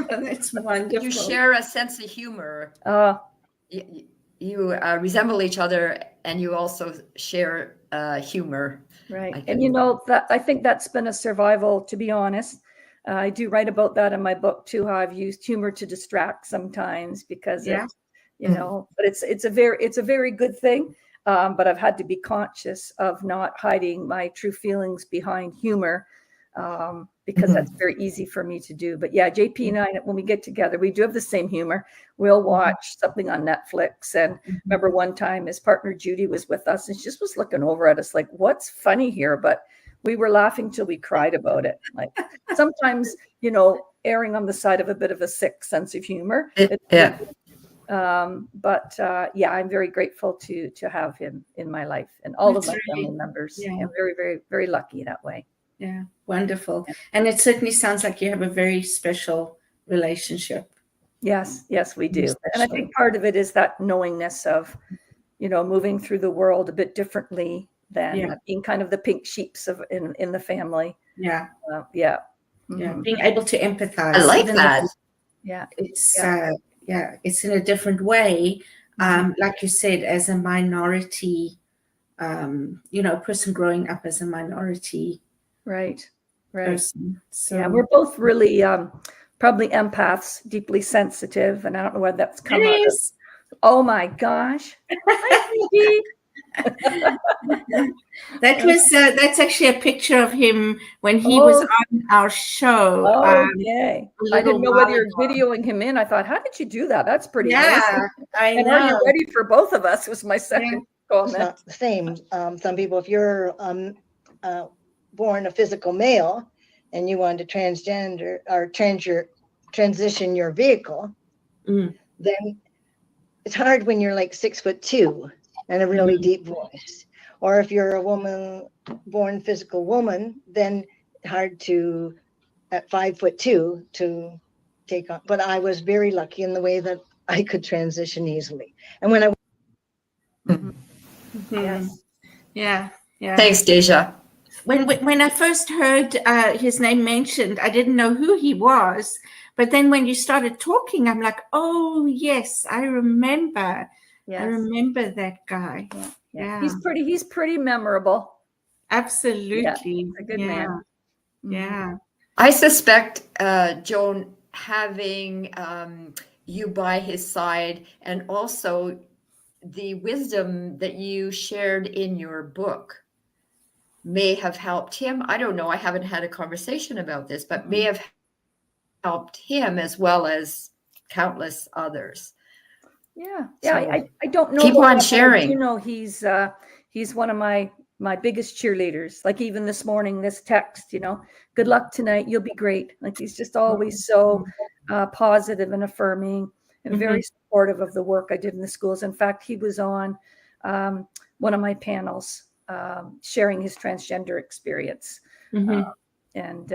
That's wonderful. You share a sense of humor. You resemble each other, and you also share humor. Right. And that I think that's been a survival, to be honest. I do write about that in my book too, how I've used humor to distract sometimes because but it's a very good thing. But I've had to be conscious of not hiding my true feelings behind humor, because that's very easy for me to do. But yeah, JP and I, when we get together, we do have the same humor. We'll watch something on Netflix. And remember one time his partner Judy was with us, and she just was looking over at us like, what's funny here? But we were laughing till we cried about it. Like sometimes, erring on the side of a bit of a sick sense of humor. I'm very grateful to have him in my life and all of my family members. Yeah. I'm very, very, very lucky that way. Yeah, wonderful. And it certainly sounds like you have a very special relationship. Yes, we do. And I think part of it is that knowingness of, moving through the world a bit differently than being kind of the pink sheeps in the family. Yeah. Being able to empathize. I like that. It's in a different way. Like you said, as a minority, a person growing up as a minority. Right. Person. So we're both really probably empaths, deeply sensitive, and I don't know where that's come out of. Oh my gosh. That's actually a picture of him when he was on our show. Okay. I didn't know whether you're videoing him in. I thought, how did you do that? That's pretty amazing. I know. Are you ready for both of us? Was my second comment. It's not the same. Some people, if you're born a physical male and you want to transgender or transition your vehicle, then it's hard when you're like 6'2" and a really deep voice. Or if you're a woman, born physical woman, then hard to, at 5'2", to take on. But I was very lucky in the way that I could transition easily. And when Thanks, Deja. When I first heard his name mentioned, I didn't know who he was. But then when you started talking, I'm like, oh, yes, I remember. Yes. I remember that guy. Yeah. He's pretty memorable. Absolutely. Yeah, he's a good man. Yeah. I suspect, Joan, having you by his side and also the wisdom that you shared in your book may have helped him. I don't know. I haven't had a conversation about this, but may have helped him as well as countless others. Yeah. I don't know. Keep on sharing. He's one of my biggest cheerleaders. Like even this morning, this text, good luck tonight. You'll be great. Like he's just always so positive and affirming and very supportive of the work I did in the schools. In fact, he was on one of my panels sharing his transgender experience. And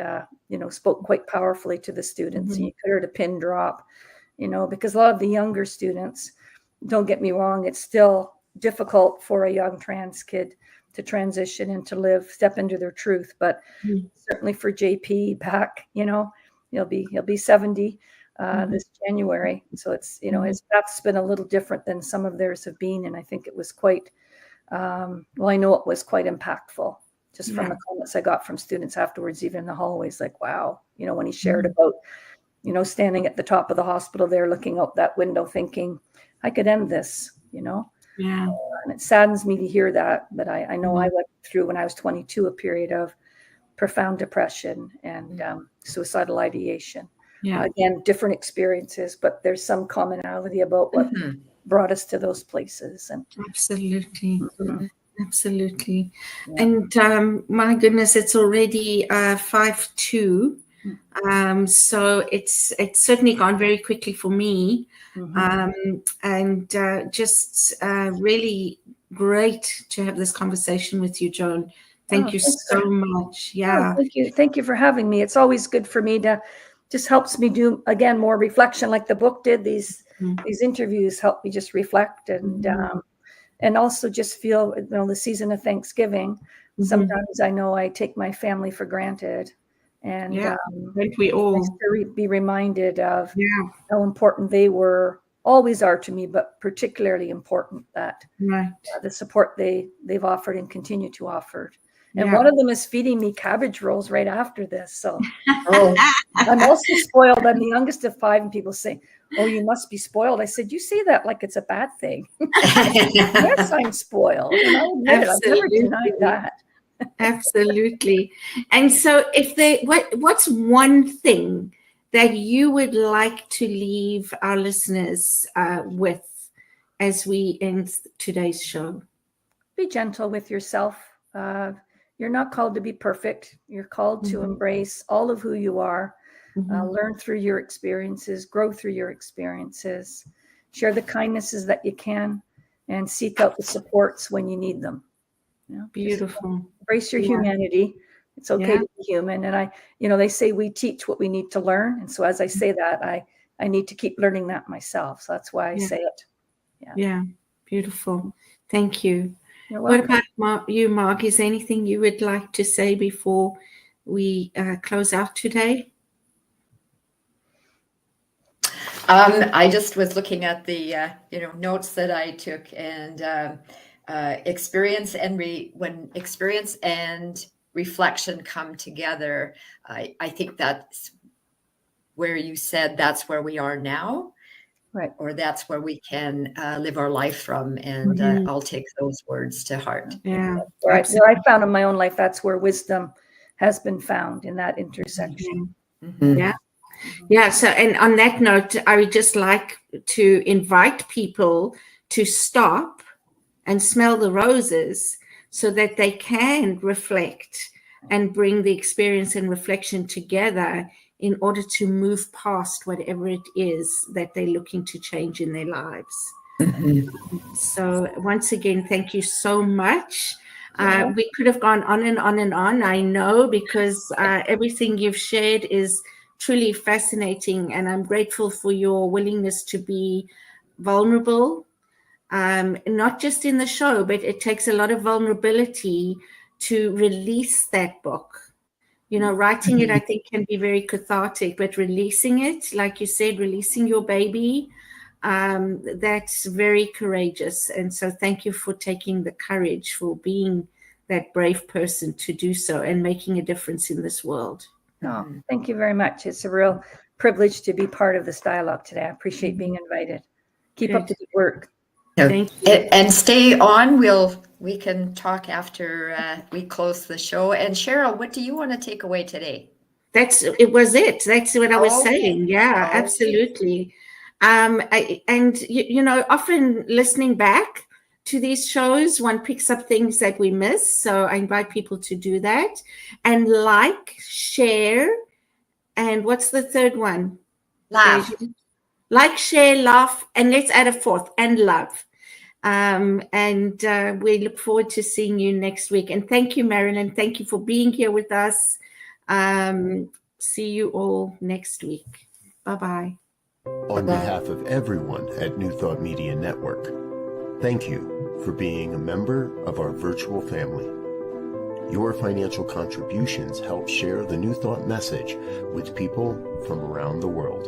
spoke quite powerfully to the students. And you could hear the pin drop, because a lot of the younger students, don't get me wrong, it's still difficult for a young trans kid to transition and to step into their truth. But certainly for JP back, he'll be 70 this January. So it's, his path's been a little different than some of theirs have been. And I think it was quite, I know it was quite impactful. Just from the comments I got from students afterwards, even in the hallways, like, wow, when he shared about, standing at the top of the hospital there, looking out that window thinking, I could end this, Yeah. And it saddens me to hear that. But I know I went through when I was 22, a period of profound depression and suicidal ideation. Yeah. Again, different experiences, but there's some commonality about what brought us to those places. And absolutely. Absolutely. Yeah. And my goodness, it's already 5:02. So it's certainly gone very quickly for me. And just really great to have this conversation with you, Joan. Thank you so much. Yeah. Thank you for having me. It's always good for me to just helps me do, again, more reflection like the book did. These interviews help me just reflect and also just feel, the season of Thanksgiving. Sometimes I know I take my family for granted, and don't we all? To be reminded of how important they always are to me, but particularly important that the support they've offered and continue to offer. And one of them is feeding me cabbage rolls right after this. So I'm also spoiled. I'm the youngest of 5, and people say, "Oh, you must be spoiled." I said, "You say that like it's a bad thing." Yes, I'm spoiled. And I admit it. I've never denied that. Absolutely. And so what's one thing that you would like to leave our listeners with as we end today's show? Be gentle with yourself. You're not called to be perfect. You're called to embrace all of who you are, learn through your experiences, grow through your experiences, share the kindnesses that you can, and seek out the supports when you need them. Beautiful. Embrace your humanity. It's okay to be human. And they say we teach what we need to learn. And so as I say that, I need to keep learning that myself. So that's why I say it. Yeah. Beautiful. Thank you. What about you, Mark? Is there anything you would like to say before we close out today? I just was looking at the notes that I took, and experience and when experience and reflection come together, I think that's where you said that's where we are now. Right. Or that's where we can live our life from. And I'll take those words to heart. Yeah. Where I found in my own life, that's where wisdom has been found, in that intersection. Yeah. Yeah. So, and on that note, I would just like to invite people to stop and smell the roses so that they can reflect and bring the experience and reflection together in order to move past whatever it is that they're looking to change in their lives. So once again, thank you so much. We could have gone on and on and on, I know, because everything you've shared is truly fascinating, and I'm grateful for your willingness to be vulnerable, not just in the show, but it takes a lot of vulnerability to release that book. Writing it, I think, can be very cathartic, but releasing it, like you said, releasing your baby, that's very courageous. And so thank you for taking the courage, for being that brave person to do so and making a difference in this world. Oh, thank you very much. It's a real privilege to be part of this dialogue today. I appreciate being invited. Keep up the good work. Thank you. And stay on. We can talk after we close the show. And Cheryl, what do you want to take away today? That's what I was saying. Yeah, absolutely. Often listening back to these shows, one picks up things that we miss. So I invite people to do that, and share, and what's the third one? Laugh. Like, share, laugh, and let's add a fourth, and love. We look forward to seeing you next week. And thank you, Marilyn. Thank you for being here with us. See you all next week. Bye-bye. On behalf of everyone at New Thought Media Network, thank you for being a member of our virtual family. Your financial contributions help share the New Thought message with people from around the world.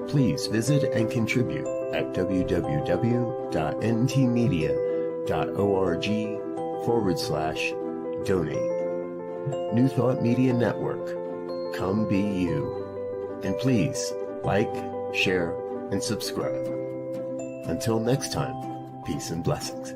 Please visit and contribute at www.ntmedia.org/donate. New Thought Media Network, come be you. And please like, share, and subscribe. Until next time, peace and blessings.